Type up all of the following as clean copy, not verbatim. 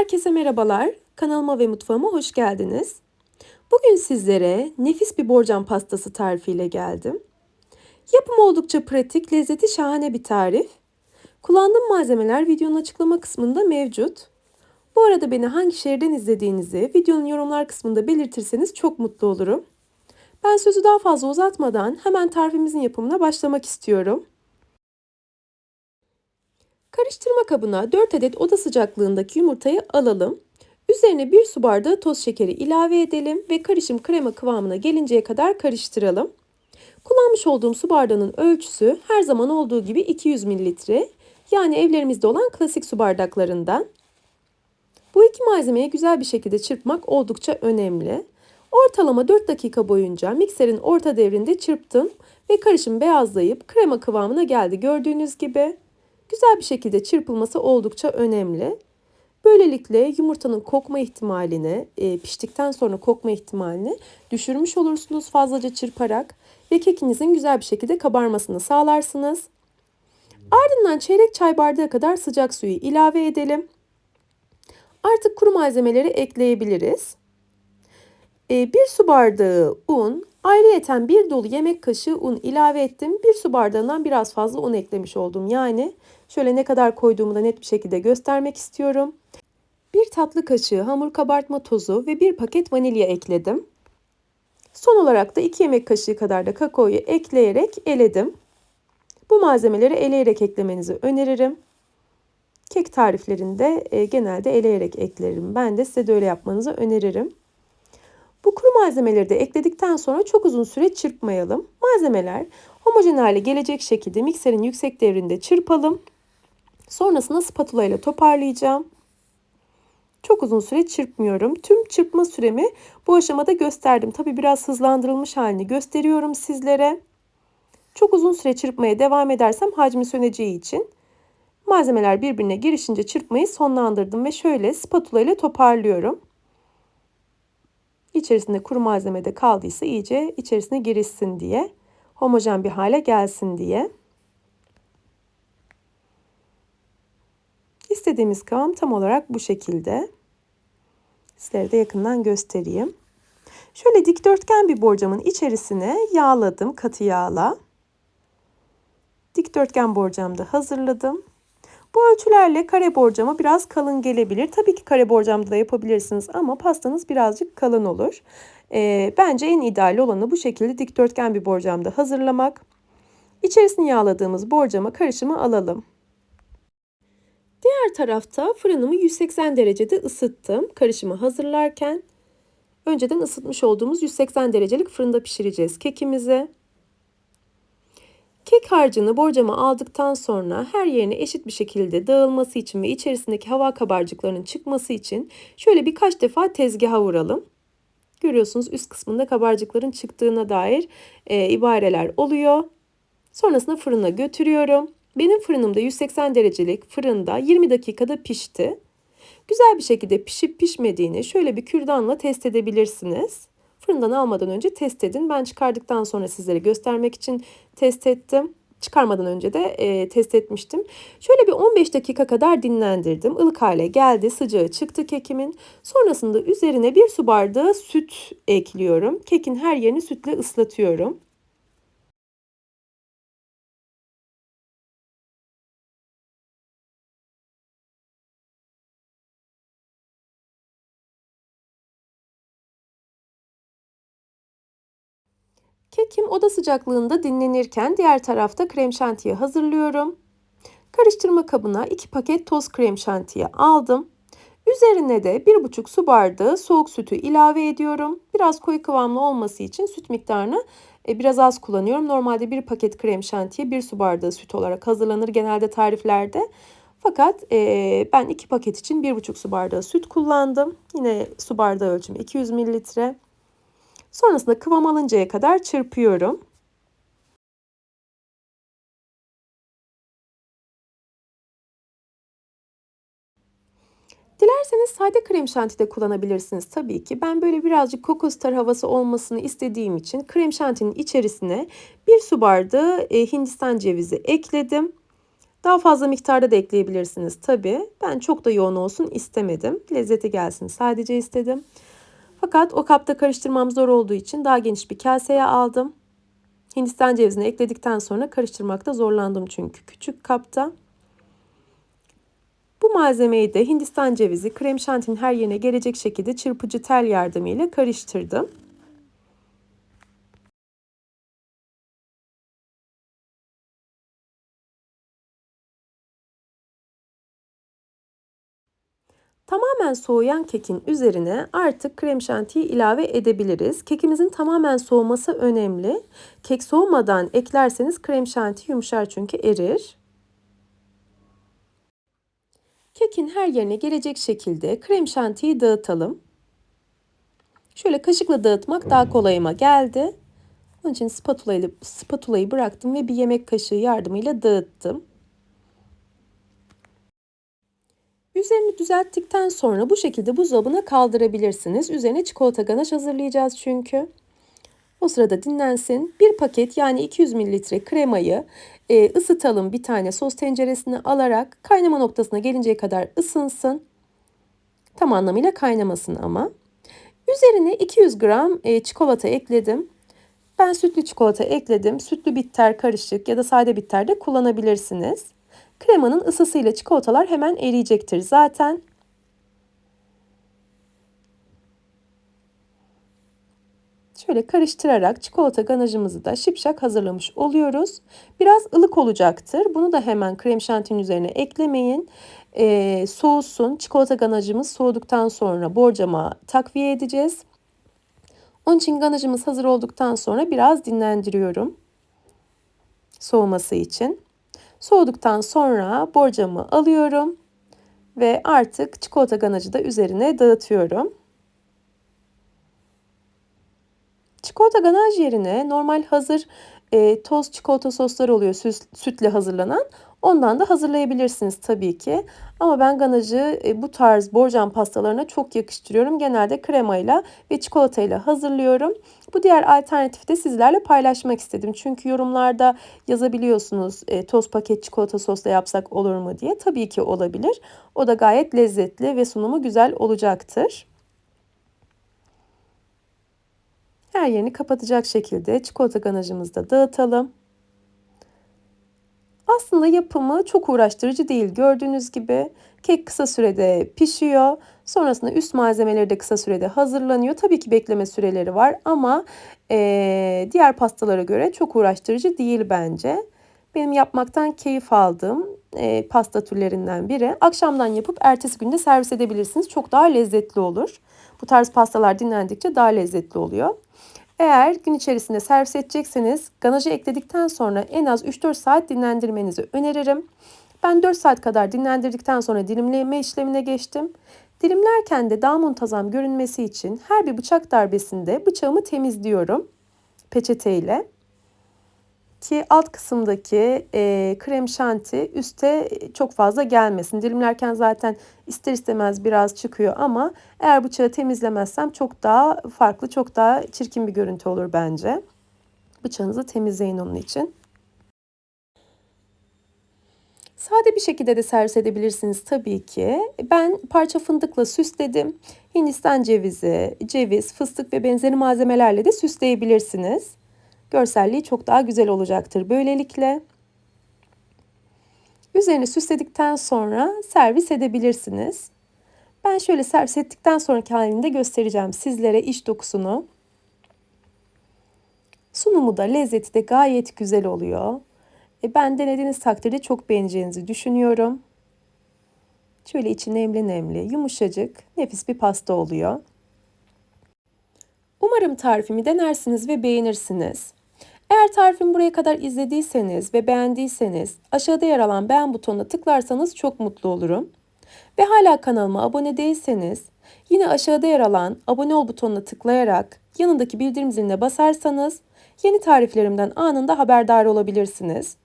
Herkese merhabalar. Kanalıma ve mutfağıma hoş geldiniz. Bugün sizlere nefis bir borcam pastası tarifiyle geldim. Yapımı oldukça pratik, lezzeti şahane bir tarif. Kullandığım malzemeler videonun açıklama kısmında mevcut. Bu arada beni hangi şehirden izlediğinizi videonun yorumlar kısmında belirtirseniz çok mutlu olurum. Ben sözü daha fazla uzatmadan hemen tarifimizin yapımına başlamak istiyorum. Karıştırma kabına 4 adet oda sıcaklığındaki yumurtayı alalım. Üzerine 1 su bardağı toz şekeri ilave edelim ve karışım krema kıvamına gelinceye kadar karıştıralım. Kullanmış olduğum su bardağının ölçüsü her zaman olduğu gibi 200 mililitre. Yani evlerimizde olan klasik su bardaklarından. Bu iki malzemeyi güzel bir şekilde çırpmak oldukça önemli. Ortalama 4 dakika boyunca mikserin orta devrinde çırptım ve karışım beyazlayıp krema kıvamına geldi gördüğünüz gibi. Güzel bir şekilde çırpılması oldukça önemli. Böylelikle yumurtanın kokma ihtimalini, piştikten sonra kokma ihtimalini düşürmüş olursunuz fazlaca çırparak ve kekinizin güzel bir şekilde kabarmasını sağlarsınız. Ardından çeyrek çay bardağı kadar sıcak suyu ilave edelim. Artık kuru malzemeleri ekleyebiliriz. 1 su bardağı un, ayrıyeten 1 dolu yemek kaşığı un ilave ettim. 1 su bardağından biraz fazla un eklemiş oldum. Yani şöyle ne kadar koyduğumu da net bir şekilde göstermek istiyorum. 1 tatlı kaşığı hamur kabartma tozu ve 1 paket vanilya ekledim. Son olarak da 2 yemek kaşığı kadar da kakaoyu ekleyerek eledim. Bu malzemeleri eleyerek eklemenizi öneririm. Kek tariflerinde genelde eleyerek eklerim. Ben de size de öyle yapmanızı öneririm. Bu kuru malzemeleri de ekledikten sonra çok uzun süre çırpmayalım. Malzemeler homojen hale gelecek şekilde mikserin yüksek devrinde çırpalım. Sonrasında spatula ile toparlayacağım. Çok uzun süre çırpmıyorum. Tüm çırpma süremi bu aşamada gösterdim. Tabii biraz hızlandırılmış halini gösteriyorum sizlere. Çok uzun süre çırpmaya devam edersem hacmi söneceği için malzemeler birbirine girişince çırpmayı sonlandırdım ve şöyle spatula ile toparlıyorum. İçerisinde kuru malzeme de kaldıysa iyice içerisine girişsin diye, homojen bir hale gelsin diye. İstediğimiz kıvam tam olarak bu şekilde. Sizlere de yakından göstereyim. Şöyle dikdörtgen bir borcamın içerisine yağladım, katı yağla. Dikdörtgen borcamı da hazırladım. Bu ölçülerle kare borcama biraz kalın gelebilir. Tabii ki kare borcamda da yapabilirsiniz ama pastanız birazcık kalın olur. Bence en ideal olanı bu şekilde dikdörtgen bir borcamda hazırlamak. İçerisini yağladığımız borcama karışımı alalım. Diğer tarafta fırınımı 180 derecede ısıttım. Karışımı hazırlarken önceden ısıtmış olduğumuz 180 derecelik fırında pişireceğiz kekimizi. Kek harcını borcama aldıktan sonra her yerine eşit bir şekilde dağılması için ve içerisindeki hava kabarcıklarının çıkması için şöyle birkaç defa tezgaha vuralım. Görüyorsunuz üst kısmında kabarcıkların çıktığına dair ibareler oluyor. Sonrasında fırına götürüyorum. Benim fırınımda 180 derecelik fırında 20 dakikada pişti. Güzel bir şekilde pişip pişmediğini şöyle bir kürdanla test edebilirsiniz. Fırından almadan önce test edin. Ben çıkardıktan sonra sizlere göstermek için test ettim. Çıkarmadan önce de test etmiştim. Şöyle bir 15 dakika kadar dinlendirdim. Ilık hale geldi. Sıcağı çıktı kekimin. Sonrasında üzerine 1 su bardağı süt ekliyorum. Kekin her yerini sütle ıslatıyorum. Kekim oda sıcaklığında dinlenirken diğer tarafta krem şantiyi hazırlıyorum. Karıştırma kabına 2 paket toz krem şantiyi aldım. Üzerine de 1,5 su bardağı soğuk sütü ilave ediyorum. Biraz koyu kıvamlı olması için süt miktarını biraz az kullanıyorum. Normalde 1 paket krem şantiye 1 su bardağı süt olarak hazırlanır genelde tariflerde. Fakat ben 2 paket için 1,5 su bardağı süt kullandım. Yine su bardağı ölçümü 200 mililitre. Sonrasında kıvam alıncaya kadar çırpıyorum. Dilerseniz sade krem şanti de kullanabilirsiniz tabii ki. Ben böyle birazcık kokostar havası olmasını istediğim için krem şantinin içerisine 1 su bardağı Hindistan cevizi ekledim. Daha fazla miktarda da ekleyebilirsiniz tabii. Ben çok da yoğun olsun istemedim. Lezzeti gelsin sadece istedim. Fakat o kapta karıştırmam zor olduğu için daha geniş bir kaseye aldım. Hindistan cevizini ekledikten sonra karıştırmakta zorlandım çünkü küçük kapta. Bu malzemeyi de Hindistan cevizi krem şantinin her yerine gelecek şekilde çırpıcı tel yardımıyla karıştırdım. Tamamen soğuyan kekin üzerine artık krem şantiyi ilave edebiliriz. Kekimizin tamamen soğuması önemli. Kek soğumadan eklerseniz krem şanti yumuşar çünkü erir. Kekin her yerine gelecek şekilde krem şantiyi dağıtalım. Şöyle kaşıkla dağıtmak daha kolayıma geldi. Onun için spatulayı bıraktım ve bir yemek kaşığı yardımıyla dağıttım. Üzerini düzelttikten sonra bu şekilde buzdolabına kaldırabilirsiniz. Üzerine çikolata ganaj hazırlayacağız çünkü. O sırada dinlensin. Bir paket yani 200 mililitre kremayı ısıtalım, bir tane sos tenceresine alarak kaynama noktasına gelinceye kadar ısınsın. Tam anlamıyla kaynamasın ama. Üzerine 200 gram çikolata ekledim. Ben sütlü çikolata ekledim. Sütlü bitter karışık ya da sade bitter de kullanabilirsiniz. Kremanın ısısıyla çikolatalar hemen eriyecektir zaten. Şöyle karıştırarak çikolata ganajımızı da şipşak hazırlamış oluyoruz. Biraz ılık olacaktır. Bunu da hemen krem şantinin üzerine eklemeyin. Soğusun. Çikolata ganajımız soğuduktan sonra borcama takviye edeceğiz. Onun için ganajımız hazır olduktan sonra biraz dinlendiriyorum. Soğuması için. Soğuduktan sonra borcamı alıyorum ve artık çikolata ganajı da üzerine dağıtıyorum. Çikolata ganaj yerine normal hazır toz çikolata sosları oluyor sütle hazırlanan. Ondan da hazırlayabilirsiniz tabii ki. Ama ben ganajı bu tarz borcam pastalarına çok yakıştırıyorum. Genelde kremayla ve çikolatayla hazırlıyorum. Bu diğer alternatifi de sizlerle paylaşmak istedim. Çünkü yorumlarda yazabiliyorsunuz toz paket çikolata sosla yapsak olur mu diye. Tabii ki olabilir. O da gayet lezzetli ve sunumu güzel olacaktır. Her yerini kapatacak şekilde çikolata ganajımızı da dağıtalım. Aslında yapımı çok uğraştırıcı değil. Gördüğünüz gibi kek kısa sürede pişiyor. Sonrasında üst malzemeleri de kısa sürede hazırlanıyor. Tabii ki bekleme süreleri var ama diğer pastalara göre çok uğraştırıcı değil bence. Benim yapmaktan keyif aldığım pasta türlerinden biri. Akşamdan yapıp ertesi günde servis edebilirsiniz. Çok daha lezzetli olur. Bu tarz pastalar dinlendikçe daha lezzetli oluyor. Eğer gün içerisinde servis edecekseniz ganajı ekledikten sonra en az 3-4 saat dinlendirmenizi öneririm. Ben 4 saat kadar dinlendirdikten sonra dilimleme işlemine geçtim. Dilimlerken de daha muntazam görünmesi için her bir bıçak darbesinde bıçağımı temizliyorum peçeteyle. Ki alt kısımdaki krem şanti üste çok fazla gelmesin. Dilimlerken zaten ister istemez biraz çıkıyor ama eğer bıçağı temizlemezsem çok daha farklı, çok daha çirkin bir görüntü olur bence. Bıçağınızı temizleyin onun için. Sade bir şekilde de servis edebilirsiniz tabii ki. Ben parça fındıkla süsledim. Hindistan cevizi, ceviz, fıstık ve benzeri malzemelerle de süsleyebilirsiniz. Görselliği çok daha güzel olacaktır böylelikle. Üzerini süsledikten sonra servis edebilirsiniz. Ben şöyle servis ettikten sonraki halini de göstereceğim sizlere iç dokusunu. Sunumu da lezzeti de gayet güzel oluyor. Ben denediğiniz takdirde çok beğeneceğinizi düşünüyorum. Şöyle içi nemli nemli, yumuşacık, nefis bir pasta oluyor. Umarım tarifimi denersiniz ve beğenirsiniz. Eğer tarifimi buraya kadar izlediyseniz ve beğendiyseniz aşağıda yer alan beğen butonuna tıklarsanız çok mutlu olurum. Ve hala kanalıma abone değilseniz yine aşağıda yer alan abone ol butonuna tıklayarak yanındaki bildirim ziline basarsanız yeni tariflerimden anında haberdar olabilirsiniz.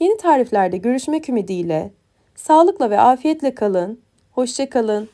Yeni tariflerde görüşmek ümidiyle sağlıkla ve afiyetle kalın. Hoşça kalın.